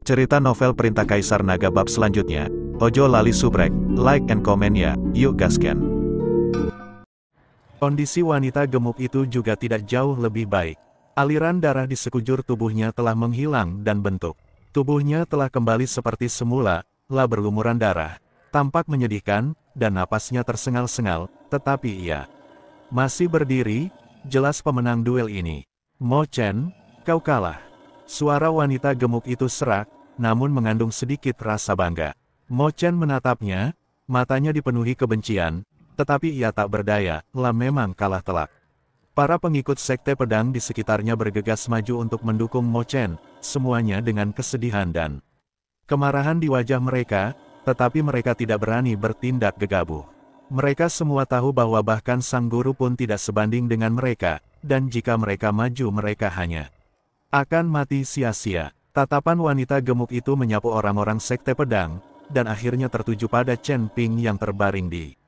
Cerita novel Perintah Kaisar Naga bab selanjutnya. Ojo lali subrek, like and comment ya, yuk gasken. Kondisi wanita gemuk itu juga tidak jauh lebih baik. Aliran darah di sekujur tubuhnya telah menghilang dan bentuk tubuhnya telah kembali seperti semula, berlumuran darah. Tampak menyedihkan, dan napasnya tersengal-sengal, tetapi ia masih berdiri, jelas pemenang duel ini. Mo Chen, kau kalah. Suara wanita gemuk itu serak, namun mengandung sedikit rasa bangga. Mo Chen menatapnya, matanya dipenuhi kebencian, tetapi ia tak berdaya, memang kalah telak. Para pengikut sekte pedang di sekitarnya bergegas maju untuk mendukung Mo Chen, semuanya dengan kesedihan dan kemarahan di wajah mereka, tetapi mereka tidak berani bertindak gegabah. Mereka semua tahu bahwa bahkan sang guru pun tidak sebanding dengan mereka, dan jika mereka maju mereka hanya akan mati sia-sia. Tatapan wanita gemuk itu menyapu orang-orang sekte pedang, dan akhirnya tertuju pada Chen Ping yang terbaring di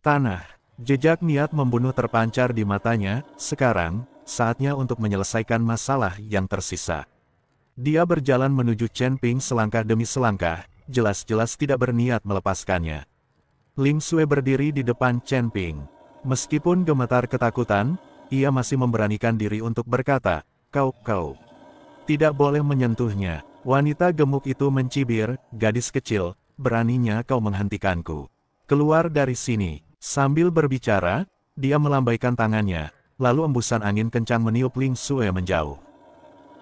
tanah. Jejak niat membunuh terpancar di matanya. Sekarang, saatnya untuk menyelesaikan masalah yang tersisa. Dia berjalan menuju Chen Ping selangkah demi selangkah, jelas-jelas tidak berniat melepaskannya. Ling Xue berdiri di depan Chen Ping. Meskipun gemetar ketakutan, ia masih memberanikan diri untuk berkata, Kau tidak boleh menyentuhnya. Wanita gemuk itu mencibir, gadis kecil, beraninya kau menghentikanku. Keluar dari sini. Sambil berbicara, dia melambaikan tangannya, lalu embusan angin kencang meniup Ling Xue menjauh.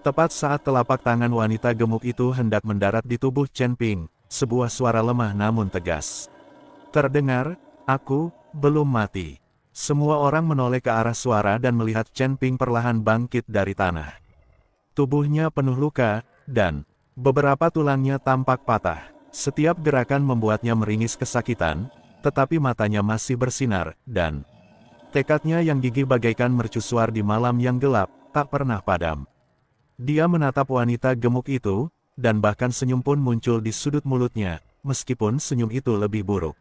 Tepat saat telapak tangan wanita gemuk itu hendak mendarat di tubuh Chen Ping, sebuah suara lemah namun tegas terdengar, aku belum mati. Semua orang menoleh ke arah suara dan melihat Chen Ping perlahan bangkit dari tanah. Tubuhnya penuh luka, dan beberapa tulangnya tampak patah. Setiap gerakan membuatnya meringis kesakitan, tetapi matanya masih bersinar, dan tekadnya yang gigih bagaikan mercusuar di malam yang gelap, tak pernah padam. Dia menatap wanita gemuk itu, dan bahkan senyum pun muncul di sudut mulutnya, meskipun senyum itu lebih buruk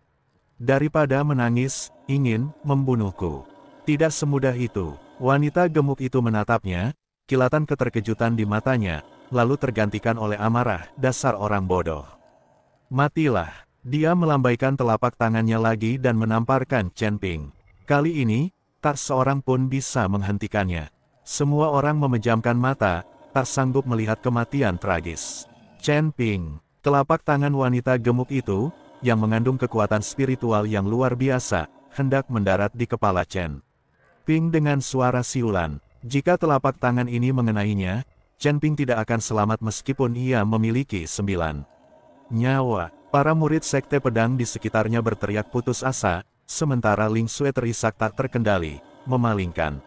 daripada menangis, ingin membunuhku. Tidak semudah itu. Wanita gemuk itu menatapnya, kilatan keterkejutan di matanya, lalu tergantikan oleh amarah, dasar orang bodoh. Matilah. Dia melambaikan telapak tangannya lagi dan menamparkan Chen Ping. Kali ini, tak seorang pun bisa menghentikannya. Semua orang memejamkan mata, tak sanggup melihat kematian tragis Chen Ping. Telapak tangan wanita gemuk itu, yang mengandung kekuatan spiritual yang luar biasa, hendak mendarat di kepala Chen Ping dengan suara siulan. Jika telapak tangan ini mengenainya, Chen Ping tidak akan selamat meskipun ia memiliki 9 nyawa. Para murid sekte pedang di sekitarnya berteriak putus asa, sementara Ling Xue terisak tak terkendali, memalingkan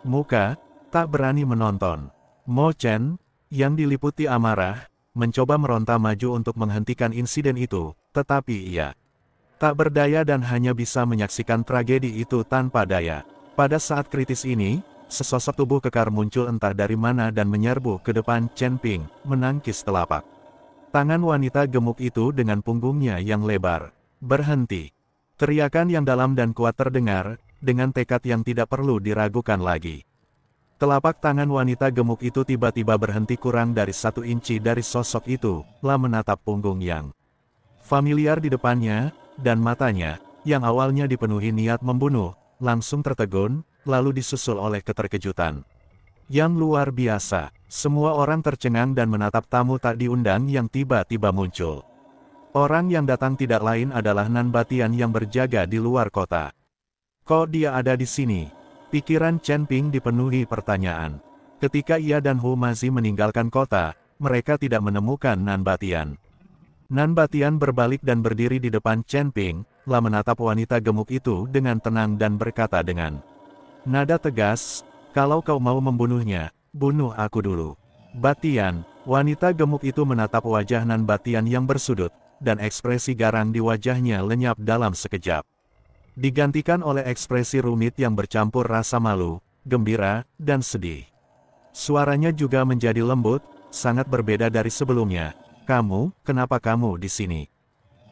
muka, tak berani menonton. Mo Chen, yang diliputi amarah, mencoba meronta maju untuk menghentikan insiden itu, tetapi ia tak berdaya dan hanya bisa menyaksikan tragedi itu tanpa daya. Pada saat kritis ini, sesosok tubuh kekar muncul entah dari mana dan menyerbu ke depan Chen Ping, menangkis telapak tangan wanita gemuk itu dengan punggungnya yang lebar. Berhenti. Teriakan yang dalam dan kuat terdengar, dengan tekad yang tidak perlu diragukan lagi. Telapak tangan wanita gemuk itu tiba-tiba berhenti kurang dari 1 inci dari sosok itu, menatap punggung yang familiar di depannya, dan matanya, yang awalnya dipenuhi niat membunuh, langsung tertegun, lalu disusul oleh keterkejutan yang luar biasa. Semua orang tercengang dan menatap tamu tak diundang yang tiba-tiba muncul. Orang yang datang tidak lain adalah Nan Batian yang berjaga di luar kota. Kok dia ada di sini? Pikiran Chen Ping dipenuhi pertanyaan. Ketika ia dan Hu Mazi meninggalkan kota, mereka tidak menemukan Nan Batian. Nan Batian berbalik dan berdiri di depan Chen Ping, menatap wanita gemuk itu dengan tenang dan berkata dengan nada tegas, kalau kau mau membunuhnya, bunuh aku dulu. Batian, wanita gemuk itu menatap wajah Nan Batian yang bersudut, dan ekspresi garang di wajahnya lenyap dalam sekejap. Digantikan oleh ekspresi rumit yang bercampur rasa malu, gembira, dan sedih. Suaranya juga menjadi lembut, sangat berbeda dari sebelumnya. Kenapa kamu di sini?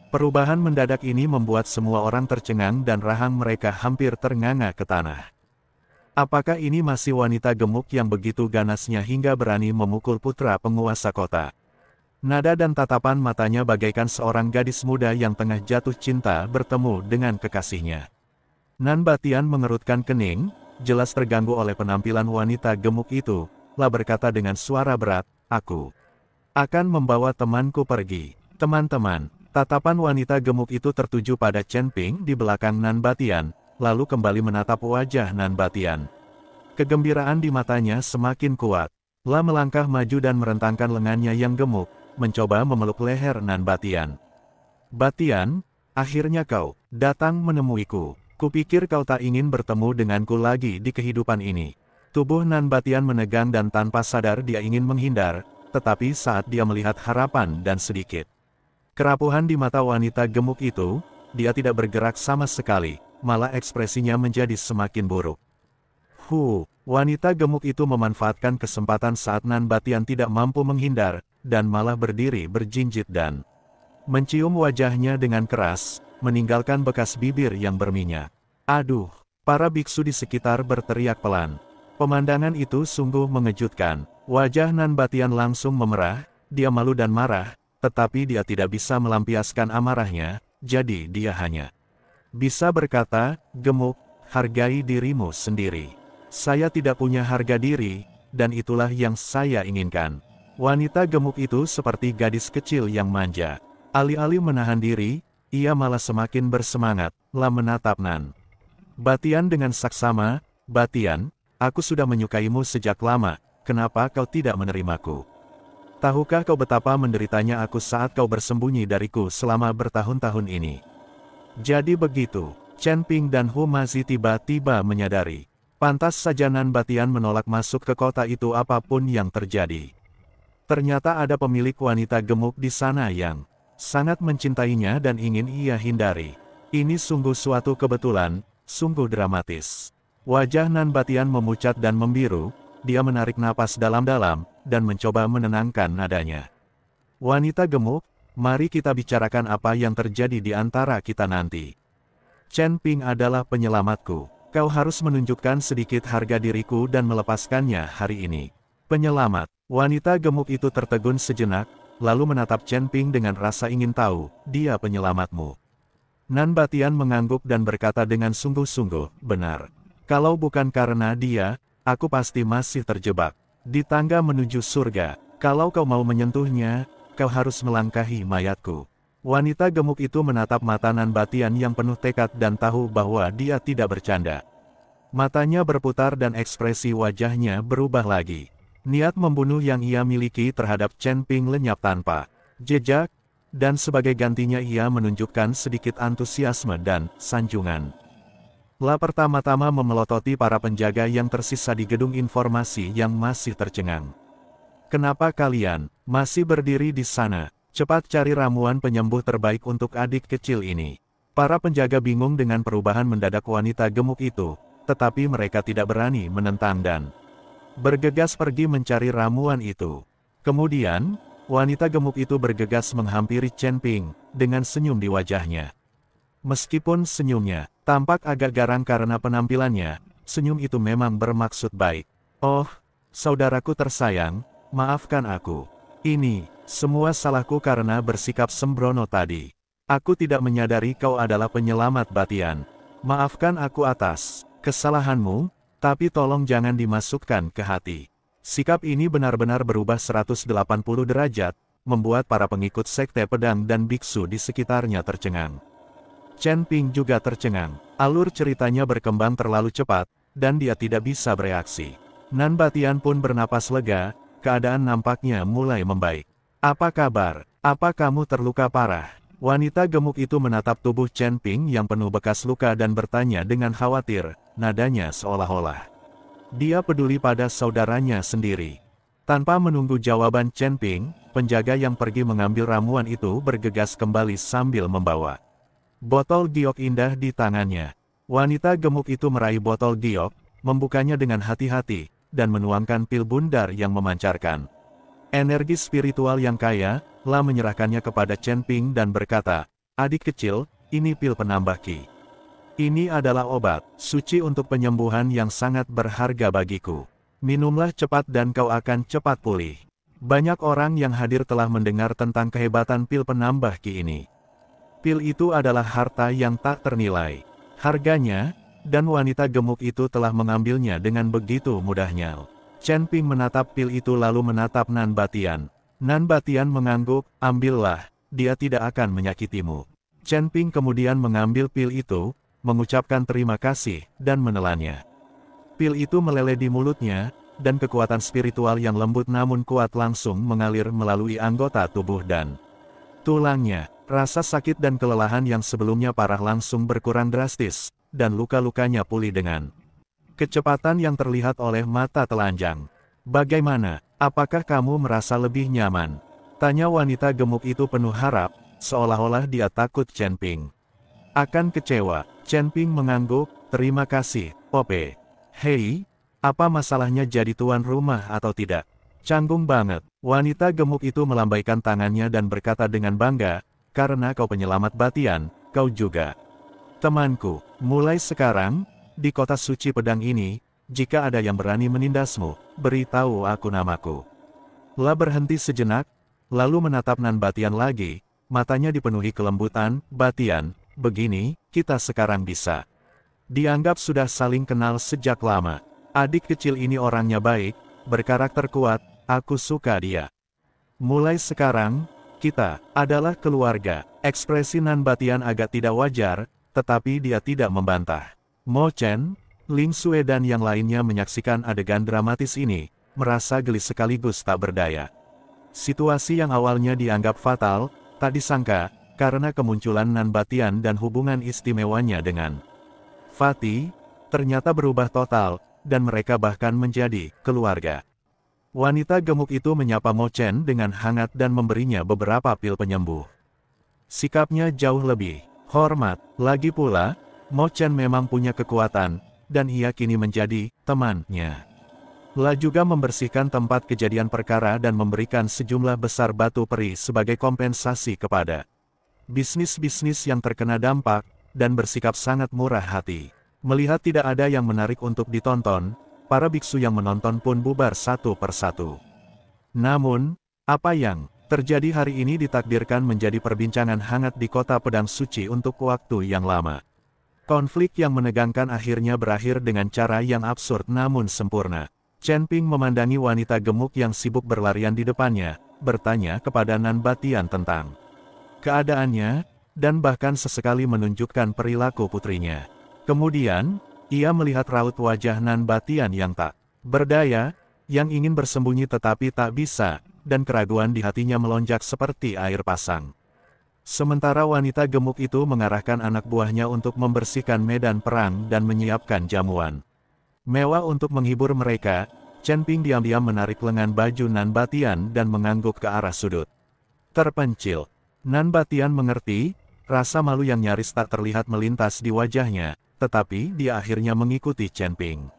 Perubahan mendadak ini membuat semua orang tercengang dan rahang mereka hampir ternganga ke tanah. Apakah ini masih wanita gemuk yang begitu ganasnya hingga berani memukul putra penguasa kota? Nada dan tatapan matanya bagaikan seorang gadis muda yang tengah jatuh cinta bertemu dengan kekasihnya. Nan Batian mengerutkan kening, jelas terganggu oleh penampilan wanita gemuk itu, lah berkata dengan suara berat, "Aku akan membawa temanku pergi." Teman-teman, tatapan wanita gemuk itu tertuju pada Chen Ping di belakang Nan Batian, lalu kembali menatap wajah Nan Batian. Kegembiraan di matanya semakin kuat. Lah melangkah maju dan merentangkan lengannya yang gemuk, mencoba memeluk leher Nan Batian. "Batian, akhirnya kau datang menemuiku. Kupikir kau tak ingin bertemu denganku lagi di kehidupan ini." Tubuh Nan Batian menegang dan tanpa sadar dia ingin menghindar, tetapi saat dia melihat harapan dan sedikit kerapuhan di mata wanita gemuk itu, dia tidak bergerak sama sekali, malah ekspresinya menjadi semakin buruk. Wanita gemuk itu memanfaatkan kesempatan saat Nan Batian tidak mampu menghindar, dan malah berdiri berjinjit dan mencium wajahnya dengan keras, meninggalkan bekas bibir yang berminyak. Aduh, para biksu di sekitar berteriak pelan. Pemandangan itu sungguh mengejutkan. Wajah Nan Batian langsung memerah, dia malu dan marah, tetapi dia tidak bisa melampiaskan amarahnya, jadi dia hanya bisa berkata, "Gemuk, hargai dirimu sendiri. Saya tidak punya harga diri, dan itulah yang saya inginkan." Wanita gemuk itu seperti gadis kecil yang manja. Alih-alih menahan diri, ia malah semakin bersemangat, lah menatap Nan Batian dengan saksama. "Batian, aku sudah menyukaimu sejak lama, kenapa kau tidak menerimaku? Tahukah kau betapa menderitanya aku saat kau bersembunyi dariku selama bertahun-tahun ini?" Jadi begitu, Chen Ping dan Hu Mazi tiba-tiba menyadari. Pantas saja Nan Batian menolak masuk ke kota itu apapun yang terjadi. Ternyata ada pemilik wanita gemuk di sana yang sangat mencintainya dan ingin ia hindari. Ini sungguh suatu kebetulan, sungguh dramatis. Wajah Nan Batian memucat dan membiru, dia menarik napas dalam-dalam, dan mencoba menenangkan nadanya. "Wanita gemuk, mari kita bicarakan apa yang terjadi di antara kita nanti. Chen Ping adalah penyelamatku. Kau harus menunjukkan sedikit harga diriku dan melepaskannya hari ini." "Penyelamat?" Wanita gemuk itu tertegun sejenak, lalu menatap Chen Ping dengan rasa ingin tahu, "Dia penyelamatmu?" Nan Batian mengangguk dan berkata dengan sungguh-sungguh, "Benar. Kalau bukan karena dia, aku pasti masih terjebak di tangga menuju surga. Kalau kau mau menyentuhnya, kau harus melangkahi mayatku." Wanita gemuk itu menatap mata Nan Batian yang penuh tekad dan tahu bahwa dia tidak bercanda. Matanya berputar dan ekspresi wajahnya berubah lagi. Niat membunuh yang ia miliki terhadap Chen Ping lenyap tanpa jejak, dan sebagai gantinya ia menunjukkan sedikit antusiasme dan sanjungan. Lah pertama-tama memelototi para penjaga yang tersisa di gedung informasi yang masih tercengang. "Kenapa kalian masih berdiri di sana? Cepat cari ramuan penyembuh terbaik untuk adik kecil ini." Para penjaga bingung dengan perubahan mendadak wanita gemuk itu, tetapi mereka tidak berani menentang dan bergegas pergi mencari ramuan itu. Kemudian, wanita gemuk itu bergegas menghampiri Chen Ping, dengan senyum di wajahnya. Meskipun senyumnya tampak agak garang karena penampilannya, senyum itu memang bermaksud baik. "Oh, saudaraku tersayang, maafkan aku. Ini semua salahku karena bersikap sembrono tadi. Aku tidak menyadari kau adalah penyelamat Batian. Maafkan aku atas kesalahanmu, tapi tolong jangan dimasukkan ke hati." Sikap ini benar-benar berubah 180 derajat, membuat para pengikut sekte pedang dan biksu di sekitarnya tercengang. Chen Ping juga tercengang. Alur ceritanya berkembang terlalu cepat, dan dia tidak bisa bereaksi. Nan Batian pun bernapas lega, keadaan nampaknya mulai membaik. "Apa kabar? Apa kamu terluka parah?" Wanita gemuk itu menatap tubuh Chen Ping yang penuh bekas luka dan bertanya dengan khawatir, nadanya seolah-olah dia peduli pada saudaranya sendiri. Tanpa menunggu jawaban Chen Ping, penjaga yang pergi mengambil ramuan itu bergegas kembali sambil membawa botol giok indah di tangannya. Wanita gemuk itu meraih botol giok, membukanya dengan hati-hati, dan menuangkan pil bundar yang memancarkan energi spiritual yang kaya, lah menyerahkannya kepada Chen Ping dan berkata, "Adik kecil, ini pil penambah ki. Ini adalah obat suci untuk penyembuhan yang sangat berharga bagiku. Minumlah cepat dan kau akan cepat pulih." Banyak orang yang hadir telah mendengar tentang kehebatan pil penambah ki ini. Pil itu adalah harta yang tak ternilai harganya, dan wanita gemuk itu telah mengambilnya dengan begitu mudahnya. Chen Ping menatap pil itu lalu menatap Nan Batian. Nan Batian mengangguk, ambillah, dia tidak akan menyakitimu. Chen Ping kemudian mengambil pil itu, mengucapkan terima kasih, dan menelannya. Pil itu meleleh di mulutnya, dan kekuatan spiritual yang lembut namun kuat langsung mengalir melalui anggota tubuh dan tulangnya. Rasa sakit dan kelelahan yang sebelumnya parah langsung berkurang drastis, dan luka-lukanya pulih dengan kecepatan yang terlihat oleh mata telanjang. Bagaimana? Apakah kamu merasa lebih nyaman? Tanya wanita gemuk itu penuh harap, seolah-olah dia takut Chen Ping akan kecewa. Chen Ping mengangguk, terima kasih, Pope. Hei, apa masalahnya jadi tuan rumah atau tidak? Canggung banget. Wanita gemuk itu melambaikan tangannya dan berkata dengan bangga, karena kau penyelamat Batian, kau juga temanku. Mulai sekarang, di kota suci pedang ini, jika ada yang berani menindasmu, beritahu aku namaku. La berhenti sejenak, lalu menatap Nan Batian lagi, matanya dipenuhi kelembutan. Batian, begini, kita sekarang bisa dianggap sudah saling kenal sejak lama. Adik kecil ini orangnya baik, berkarakter kuat, aku suka dia. Mulai sekarang, kita adalah keluarga. Ekspresi Nan Batian agak tidak wajar, tetapi dia tidak membantah. Mo Chen, Ling Xue dan yang lainnya menyaksikan adegan dramatis ini, merasa geli sekaligus tak berdaya. Situasi yang awalnya dianggap fatal, tak disangka, karena kemunculan Nan Batian dan hubungan istimewanya dengan Fatih, ternyata berubah total, dan mereka bahkan menjadi keluarga. Wanita gemuk itu menyapa Mo Chen dengan hangat dan memberinya beberapa pil penyembuh. Sikapnya jauh lebih hormat. Lagi pula, Mo Chen memang punya kekuatan, dan ia kini menjadi temannya. La juga membersihkan tempat kejadian perkara dan memberikan sejumlah besar batu peri sebagai kompensasi kepada bisnis-bisnis yang terkena dampak, dan bersikap sangat murah hati. Melihat tidak ada yang menarik untuk ditonton, para biksu yang menonton pun bubar satu persatu. Namun, apa yang terjadi hari ini ditakdirkan menjadi perbincangan hangat di kota pedang suci untuk waktu yang lama. Konflik yang menegangkan akhirnya berakhir dengan cara yang absurd namun sempurna. Chen Ping memandangi wanita gemuk yang sibuk berlarian di depannya, bertanya kepada Nan Batian tentang keadaannya, dan bahkan sesekali menunjukkan perilaku putrinya. Kemudian, ia melihat raut wajah Nan Batian yang tak berdaya, yang ingin bersembunyi tetapi tak bisa, dan keraguan di hatinya melonjak seperti air pasang. Sementara wanita gemuk itu mengarahkan anak buahnya untuk membersihkan medan perang dan menyiapkan jamuan mewah untuk menghibur mereka, Chen Ping diam-diam menarik lengan baju Nan Batian dan mengangguk ke arah sudut terpencil. Nan Batian mengerti, rasa malu yang nyaris tak terlihat melintas di wajahnya, tetapi dia akhirnya mengikuti Chen Ping.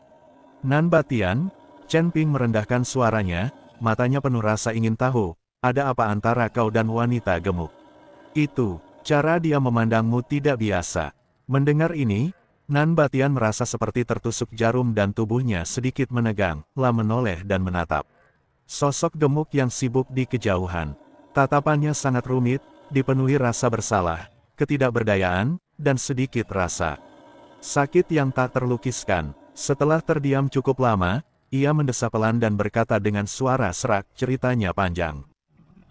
Nan Batian, Chen Ping merendahkan suaranya, matanya penuh rasa ingin tahu, ada apa antara kau dan wanita gemuk itu? Cara dia memandangmu tidak biasa. Mendengar ini, Nan Batian merasa seperti tertusuk jarum dan tubuhnya sedikit menegang. La menoleh dan menatap sosok gemuk yang sibuk di kejauhan. Tatapannya sangat rumit, dipenuhi rasa bersalah, ketidakberdayaan, dan sedikit rasa sakit yang tak terlukiskan. Setelah terdiam cukup lama, ia mendesah pelan dan berkata dengan suara serak, ceritanya panjang.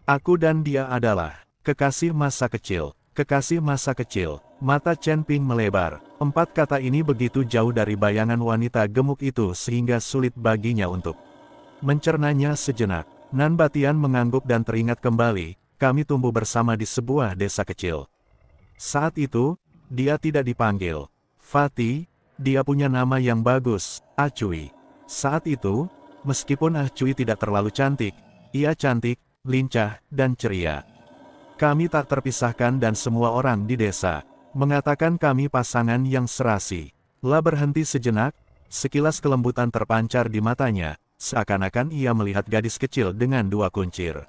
Aku dan dia adalah kekasih masa kecil. Kekasih masa kecil. Mata Chen Ping melebar. 4 kata ini begitu jauh dari bayangan wanita gemuk itu sehingga sulit baginya untuk mencernanya sejenak. Nan Batian mengangguk dan teringat kembali, kami tumbuh bersama di sebuah desa kecil. Saat itu, dia tidak dipanggil Fatih, dia punya nama yang bagus, Ah Cui. Saat itu, meskipun Ah Cui tidak terlalu cantik, ia cantik, lincah, dan ceria. Kami tak terpisahkan dan semua orang di desa mengatakan kami pasangan yang serasi. La berhenti sejenak, sekilas kelembutan terpancar di matanya, seakan-akan ia melihat gadis kecil dengan 2 kuncir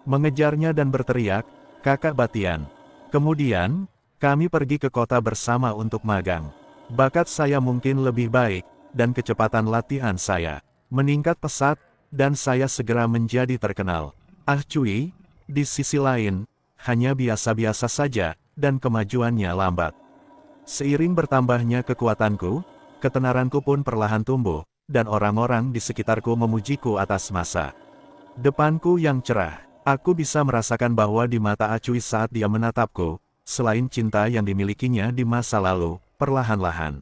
mengejarnya dan berteriak, "Kakak Batian." Kemudian, kami pergi ke kota bersama untuk magang. Bakat saya mungkin lebih baik, dan kecepatan latihan saya meningkat pesat, dan saya segera menjadi terkenal. Ah Cui, di sisi lain, hanya biasa-biasa saja, dan kemajuannya lambat. Seiring bertambahnya kekuatanku, ketenaranku pun perlahan tumbuh, dan orang-orang di sekitarku memujiku atas masa depanku yang cerah. Aku bisa merasakan bahwa di mata Acui saat dia menatapku, selain cinta yang dimilikinya di masa lalu, perlahan-lahan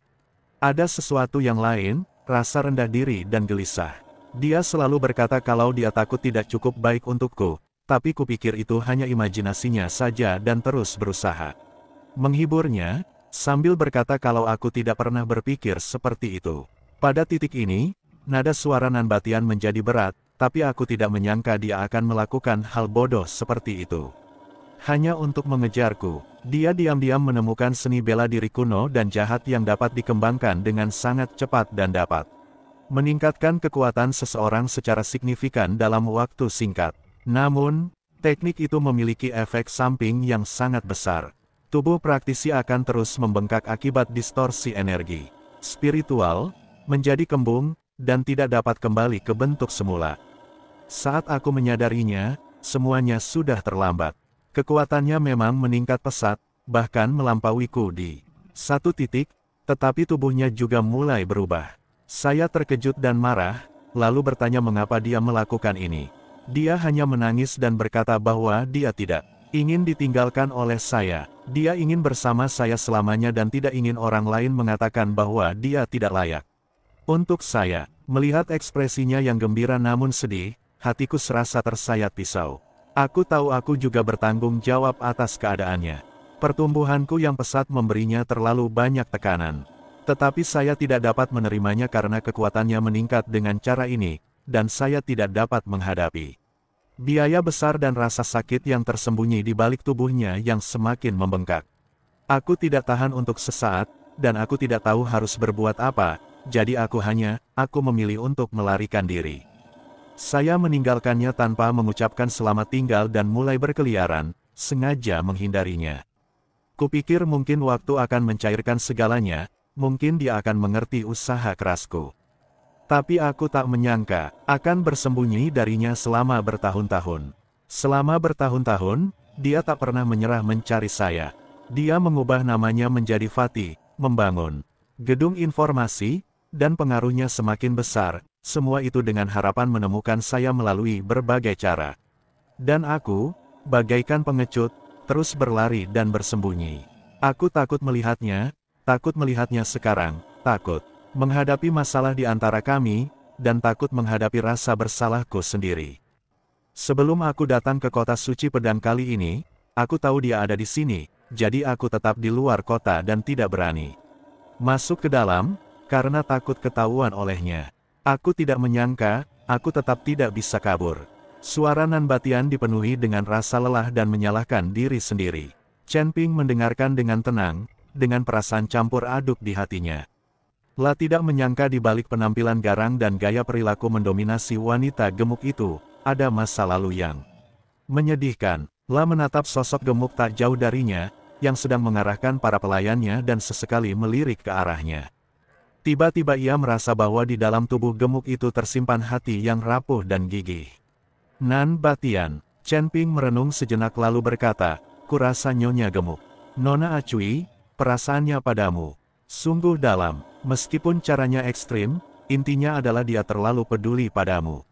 ada sesuatu yang lain, rasa rendah diri dan gelisah. Dia selalu berkata kalau dia takut tidak cukup baik untukku, tapi kupikir itu hanya imajinasinya saja dan terus berusaha menghiburnya, sambil berkata kalau aku tidak pernah berpikir seperti itu. Pada titik ini, nada suara Nanbatian menjadi berat, tapi aku tidak menyangka dia akan melakukan hal bodoh seperti itu. Hanya untuk mengejarku, dia diam-diam menemukan seni bela diri kuno dan jahat yang dapat dikembangkan dengan sangat cepat dan dapat meningkatkan kekuatan seseorang secara signifikan dalam waktu singkat. Namun, teknik itu memiliki efek samping yang sangat besar. Tubuh praktisi akan terus membengkak akibat distorsi energi spiritual, menjadi kembung, dan tidak dapat kembali ke bentuk semula. Saat aku menyadarinya, semuanya sudah terlambat. Kekuatannya memang meningkat pesat, bahkan melampauiku di satu titik, tetapi tubuhnya juga mulai berubah. Saya terkejut dan marah, lalu bertanya mengapa dia melakukan ini. Dia hanya menangis dan berkata bahwa dia tidak ingin ditinggalkan oleh saya. Dia ingin bersama saya selamanya dan tidak ingin orang lain mengatakan bahwa dia tidak layak. Untuk saya, melihat ekspresinya yang gembira namun sedih, hatiku serasa tersayat pisau. Aku tahu aku juga bertanggung jawab atas keadaannya. Pertumbuhanku yang pesat memberinya terlalu banyak tekanan. Tetapi saya tidak dapat menerimanya karena kekuatannya meningkat dengan cara ini, dan saya tidak dapat menghadapi biaya besar dan rasa sakit yang tersembunyi di balik tubuhnya yang semakin membengkak. Aku tidak tahan untuk sesaat, dan aku tidak tahu harus berbuat apa, jadi aku memilih untuk melarikan diri. Saya meninggalkannya tanpa mengucapkan selamat tinggal dan mulai berkeliaran, sengaja menghindarinya. Kupikir mungkin waktu akan mencairkan segalanya, mungkin dia akan mengerti usaha kerasku. Tapi aku tak menyangka, akan bersembunyi darinya selama bertahun-tahun. Selama bertahun-tahun, dia tak pernah menyerah mencari saya. Dia mengubah namanya menjadi Fatih, membangun gedung informasi, dan pengaruhnya semakin besar, semua itu dengan harapan menemukan saya melalui berbagai cara. Dan aku, bagaikan pengecut, terus berlari dan bersembunyi. Aku takut melihatnya sekarang, takut menghadapi masalah di antara kami, dan takut menghadapi rasa bersalahku sendiri. Sebelum aku datang ke kota suci pedang kali ini, aku tahu dia ada di sini, jadi aku tetap di luar kota dan tidak berani masuk ke dalam, karena takut ketahuan olehnya. Aku tidak menyangka, aku tetap tidak bisa kabur. Suara Nanbatian dipenuhi dengan rasa lelah dan menyalahkan diri sendiri. Chen Ping mendengarkan dengan tenang, dengan perasaan campur aduk di hatinya. La tidak menyangka di balik penampilan garang dan gaya perilaku mendominasi wanita gemuk itu, ada masa lalu yang menyedihkan. La menatap sosok gemuk tak jauh darinya, yang sedang mengarahkan para pelayannya dan sesekali melirik ke arahnya. Tiba-tiba ia merasa bahwa di dalam tubuh gemuk itu tersimpan hati yang rapuh dan gigih. Nanbatian, Chen Ping merenung sejenak lalu berkata, kurasa nyonya gemuk. Nona Acui, perasaannya padamu sungguh dalam, meskipun caranya ekstrim, intinya adalah dia terlalu peduli padamu.